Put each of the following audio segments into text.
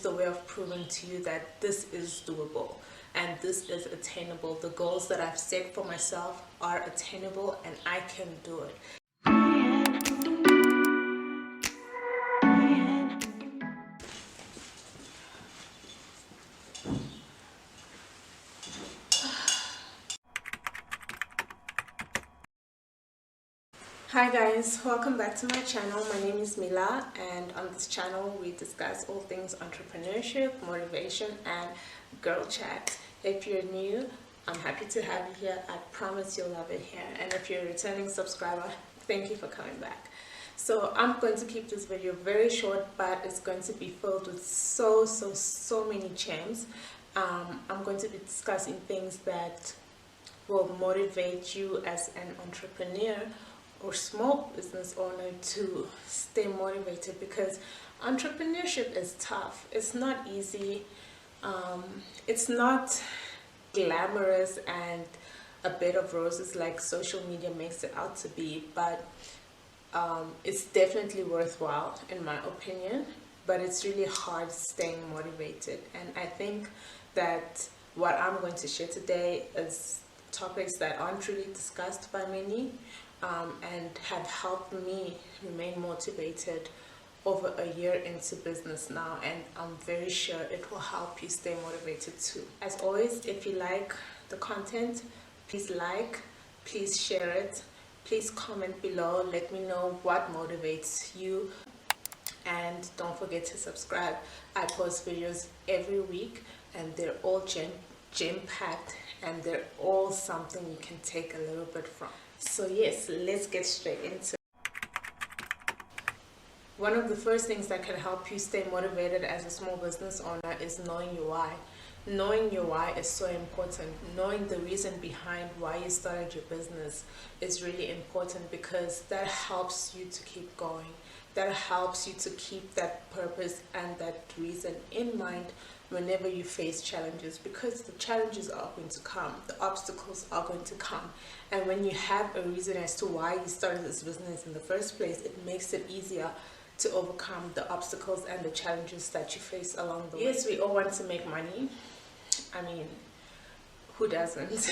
the way of proving to you that this is doable and this is attainable. The goals that I've set for myself are attainable and I can do it. Hi guys, welcome back to my channel. My name is Mila, and on this channel we discuss all things entrepreneurship, motivation and girl chat. If you're new, I'm happy to have you here. I promise you'll love it here. And if you're a returning subscriber, thank you for coming back. So I'm going to keep this video very short, but it's going to be filled with so many gems. I'm going to be discussing things that will motivate you as an entrepreneur or small business owner to stay motivated, because entrepreneurship is tough. It's not easy. It's not glamorous and a bed of roses like social media makes it out to be, but it's definitely worthwhile in my opinion. But it's really hard staying motivated, and I think that what I'm going to share today is topics that aren't really discussed by many, and have helped me remain motivated over a year into business now, and I'm very sure it will help you stay motivated too. As always, if you like the content, please like, please share it, please comment below, let me know what motivates you, and don't forget to subscribe. I post videos every week and they're all gem-packed, and they're all something you can take a little bit from. So yes, let's get straight into it. One of the first things that can help you stay motivated as a small business owner is knowing your why. Knowing your why is so important. Knowing the reason behind why you started your business is really important, because that helps you to keep going. That helps you to keep that purpose and that reason in mind whenever you face challenges, because the challenges are going to come, the obstacles are going to come, and when you have a reason as to why you started this business in the first place, it makes it easier to overcome the obstacles and the challenges that you face along the way. Yes, we all want to make money. I mean, who doesn't?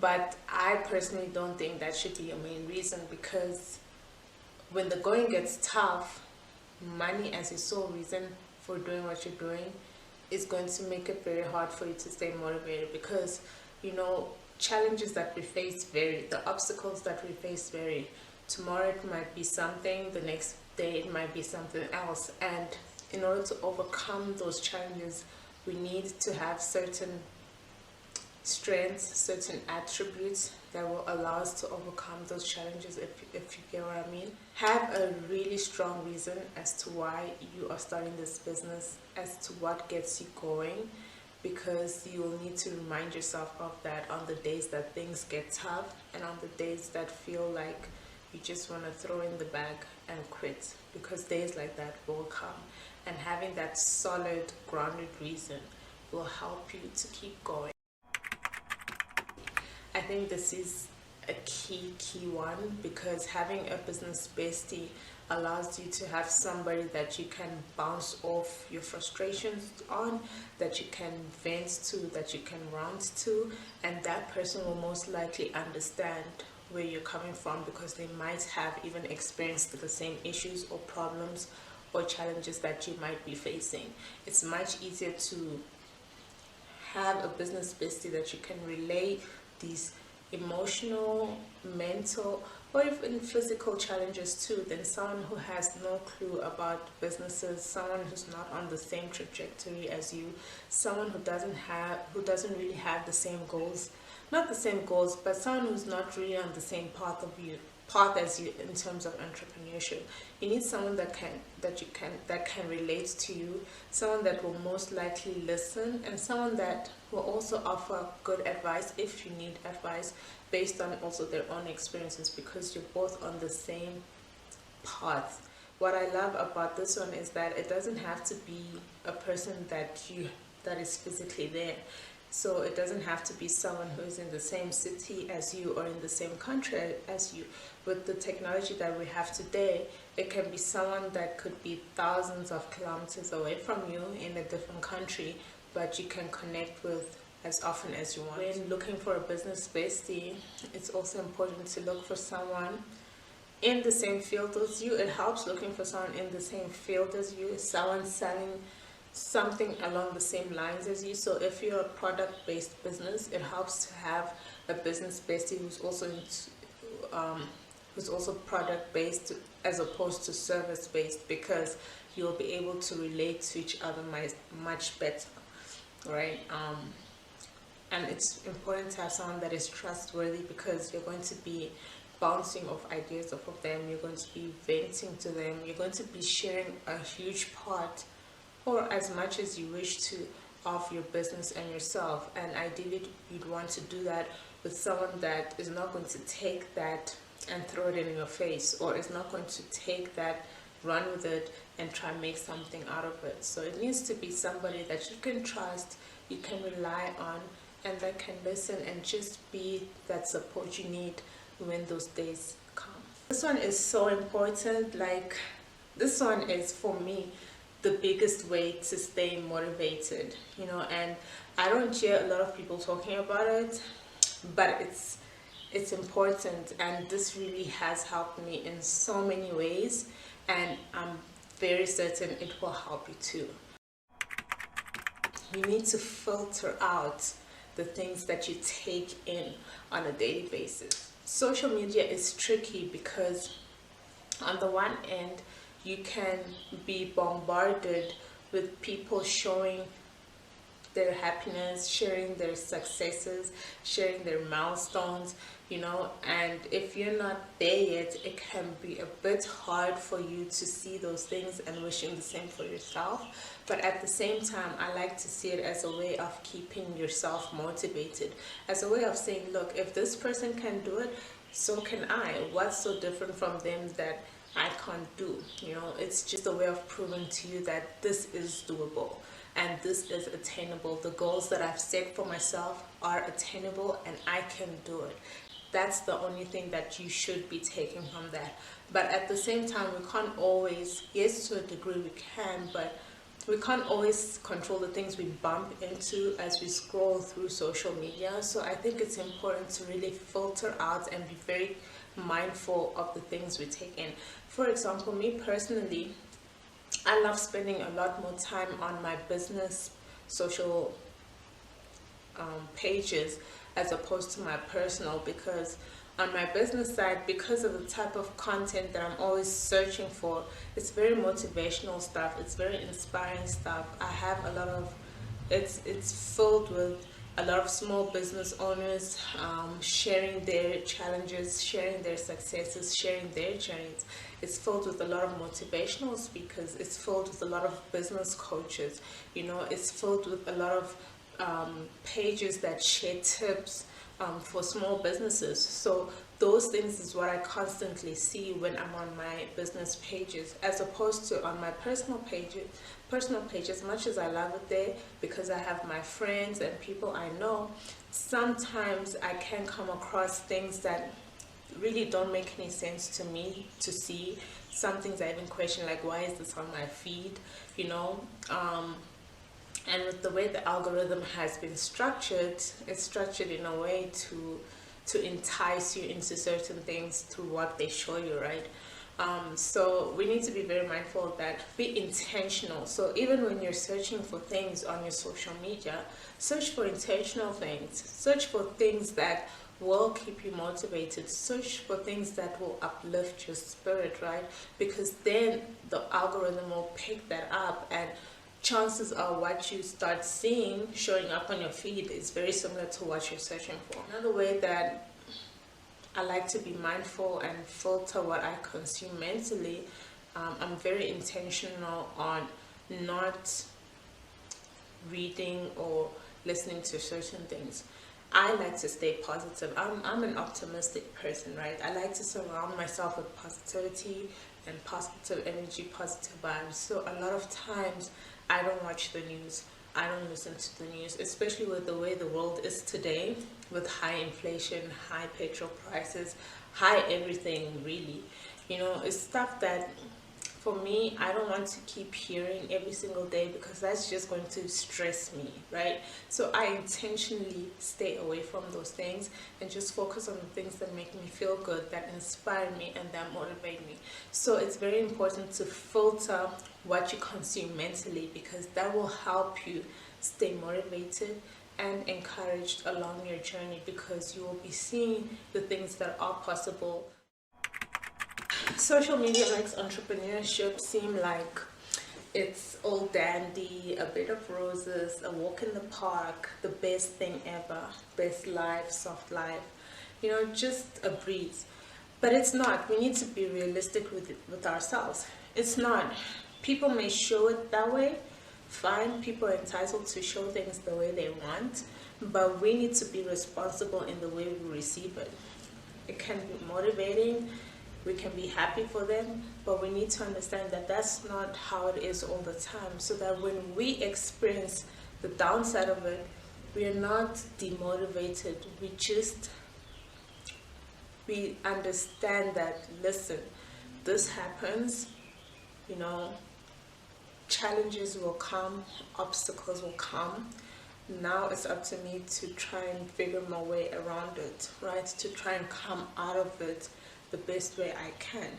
But I personally don't think that should be your main reason, because when the going gets tough, money as your sole reason for doing what you're doing is going to make it very hard for you to stay motivated, because you know, challenges that we face vary, the obstacles that we face vary. Tomorrow it might be something, the next day it might be something else, and in order to overcome those challenges we need to have certain strengths, certain attributes that will allow us to overcome those challenges, if you get what I mean. Have a really strong reason as to why you are starting this business, as to what gets you going, because you will need to remind yourself of that on the days that things get tough and on the days that feel like you just want to throw in the bag and quit, because days like that will come, and having that solid grounded reason will help you to keep going. I think this is a key one, because having a business bestie allows you to have somebody that you can bounce off your frustrations on, that you can vent to, that you can rant to, and that person will most likely understand where you're coming from, because they might have even experienced the same issues or problems or challenges that you might be facing. It's much easier to have a business bestie that you can relay these emotional, mental, or even physical challenges to, than someone who has no clue about businesses, someone who's not on the same trajectory as you, someone who doesn't really have the same goals, not the same goals, but someone who's not really on the same path as you in terms of entrepreneurship. You need someone that can relate to you, someone that will most likely listen, and someone that will also offer good advice if you need advice based on also their own experiences, because you're both on the same path. What I love about this one is that it doesn't have to be a person that is physically there. So it doesn't have to be someone who is in the same city as you or in the same country as you. With the technology that we have today, it can be someone that could be thousands of kilometers away from you in a different country, but you can connect with as often as you want. When looking for a business bestie, it's also important to look for someone in the same field as you. It helps looking for someone in the same field as you, someone selling something along the same lines as you. So if you're a product-based business, it helps to have a business bestie who's also product-based as opposed to service-based, because you'll be able to relate to each other much better, right? And it's important to have someone that is trustworthy, because you're going to be bouncing off ideas off of them, you're going to be venting to them, you're going to be sharing a huge part or as much as you wish to of your business and yourself. And ideally you'd want to do that with someone that is not going to take that and throw it in your face, or is not going to take that, run with it and try and make something out of it. So it needs to be somebody that you can trust, you can rely on, and that can listen and just be that support you need when those days come. This one is so important. Like, this one is, for me, the biggest way to stay motivated, and I don't hear a lot of people talking about it, but it's important, and this really has helped me in so many ways, and I'm very certain it will help you too. You need to filter out the things that you take in on a daily basis. Social media is tricky because on the one end, you can be bombarded with people showing their happiness, sharing their successes, sharing their milestones, and if you're not there yet, it can be a bit hard for you to see those things and wishing the same for yourself. But at the same time, I like to see it as a way of keeping yourself motivated, as a way of saying, look, if this person can do it, so can I. What's so different from them that I can't do? It's just a way of proving to you that this is doable and this is attainable. The goals that I've set for myself are attainable and I can do it. That's the only thing that you should be taking from that. But at the same time, we can't always, yes, to a degree we can, but we can't always control the things we bump into as we scroll through social media. So I think it's important to really filter out and be very mindful of the things we take in. For example, me personally, I love spending a lot more time on my business social pages as opposed to my personal, because on my business side, because of the type of content that I'm always searching for, it's very motivational stuff, it's very inspiring stuff. I have a lot of, it's filled with a lot of small business owners sharing their challenges, sharing their successes, sharing their journeys. It's filled with a lot of motivational speakers. It's filled with a lot of business coaches. It's filled with a lot of pages that share tips for small businesses. So those things is what I constantly see when I'm on my business pages, as opposed to on my personal page. As much as I love it there, because I have my friends and people I know, sometimes I can come across things that really don't make any sense to me to see. Some things I even question, like, why is this on my feed? And with the way the algorithm has been structured, it's structured in a way to entice you into certain things through what they show you, right? So we need to be very mindful of that. Be intentional. So even when you're searching for things on your social media, search for intentional things. Search for things that will keep you motivated. Search for things that will uplift your spirit, right? Because then the algorithm will pick that up, and chances are what you start seeing showing up on your feed is very similar to what you're searching for. Another way that I like to be mindful and filter what I consume mentally, I'm very intentional on not reading or listening to certain things. I like to stay positive. I'm an optimistic person, right? I like to surround myself with positivity and positive energy, positive vibes. So a lot of times I don't watch the news. I don't listen to the news, especially with the way the world is today, with high inflation, high petrol prices, high everything really. It's stuff that for me, I don't want to keep hearing every single day because that's just going to stress me, right? So I intentionally stay away from those things and just focus on the things that make me feel good, that inspire me, and that motivate me. So it's very important to filter what you consume mentally, because that will help you stay motivated and encouraged along your journey, because you will be seeing the things that are possible. Social media makes entrepreneurship seem like it's all dandy, a bed of roses, a walk in the park, the best thing ever, best life, soft life, just a breeze. But it's not. We need to be realistic with ourselves. It's not. People may show it that way. Fine, people are entitled to show things the way they want, but we need to be responsible in the way we receive it. It can be motivating. We can be happy for them, but we need to understand that that's not how it is all the time, so that when we experience the downside of it, we are not demotivated. We understand that, listen, this happens, challenges will come, obstacles will come. Now it's up to me to try and figure my way around it, right? To try and come out of it the best way I can,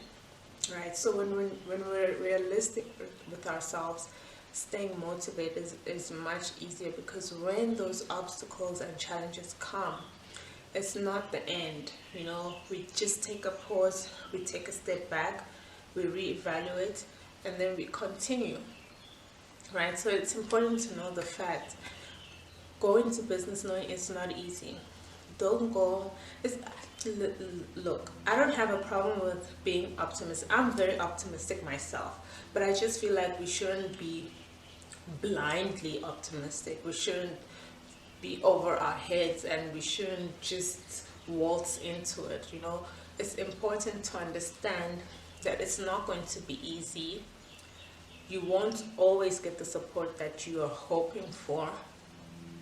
right? So when we're realistic with ourselves, staying motivated is much easier, because when those obstacles and challenges come, it's not the end. We just take a pause, we take a step back, we reevaluate, and then we continue, right? So it's important to know the fact. Go into business knowing it's not easy. Don't go. Look, I don't have a problem with being optimistic. I'm very optimistic myself, but I just feel like we shouldn't be blindly optimistic. We shouldn't be over our heads, and we shouldn't just waltz into it. It's important to understand that it's not going to be easy. You won't always get the support that you are hoping for.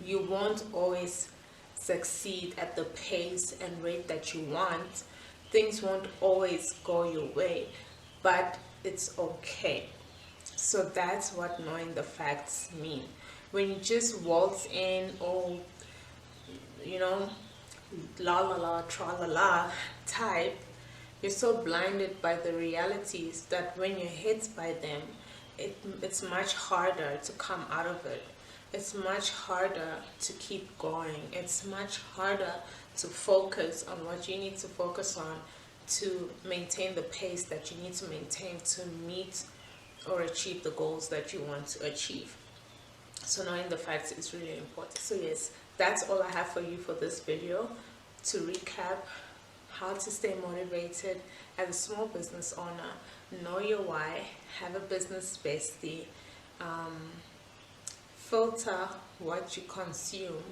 You won't always succeed at the pace and rate that you want. Things won't always go your way, but it's okay. So that's what knowing the facts mean. When you just waltz in, la la la, tra la la type, you're so blinded by the realities that when you're hit by them, it's much harder to come out of it. It's much harder to keep going. It's much harder to focus on what you need to focus on to maintain the pace that you need to maintain to meet or achieve the goals that you want to achieve. So knowing the facts is really important. So yes, that's all I have for you for this video. To recap, how to stay motivated as a small business owner, know your why, have a business bestie, filter what you consume,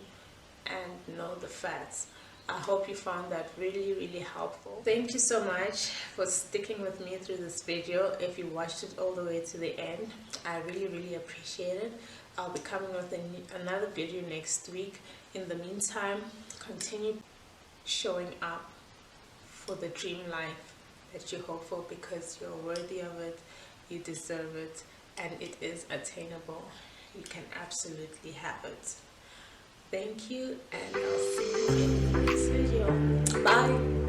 and know the facts. I hope you found that really, really helpful. Thank you so much for sticking with me through this video. If you watched it all the way to the end, I really, really appreciate it. I'll be coming with another video next week. In the meantime, continue showing up for the dream life that you hope for, because you're worthy of it, you deserve it, and it is attainable. You can absolutely have it. Thank you, and I'll see you in the next video. Bye.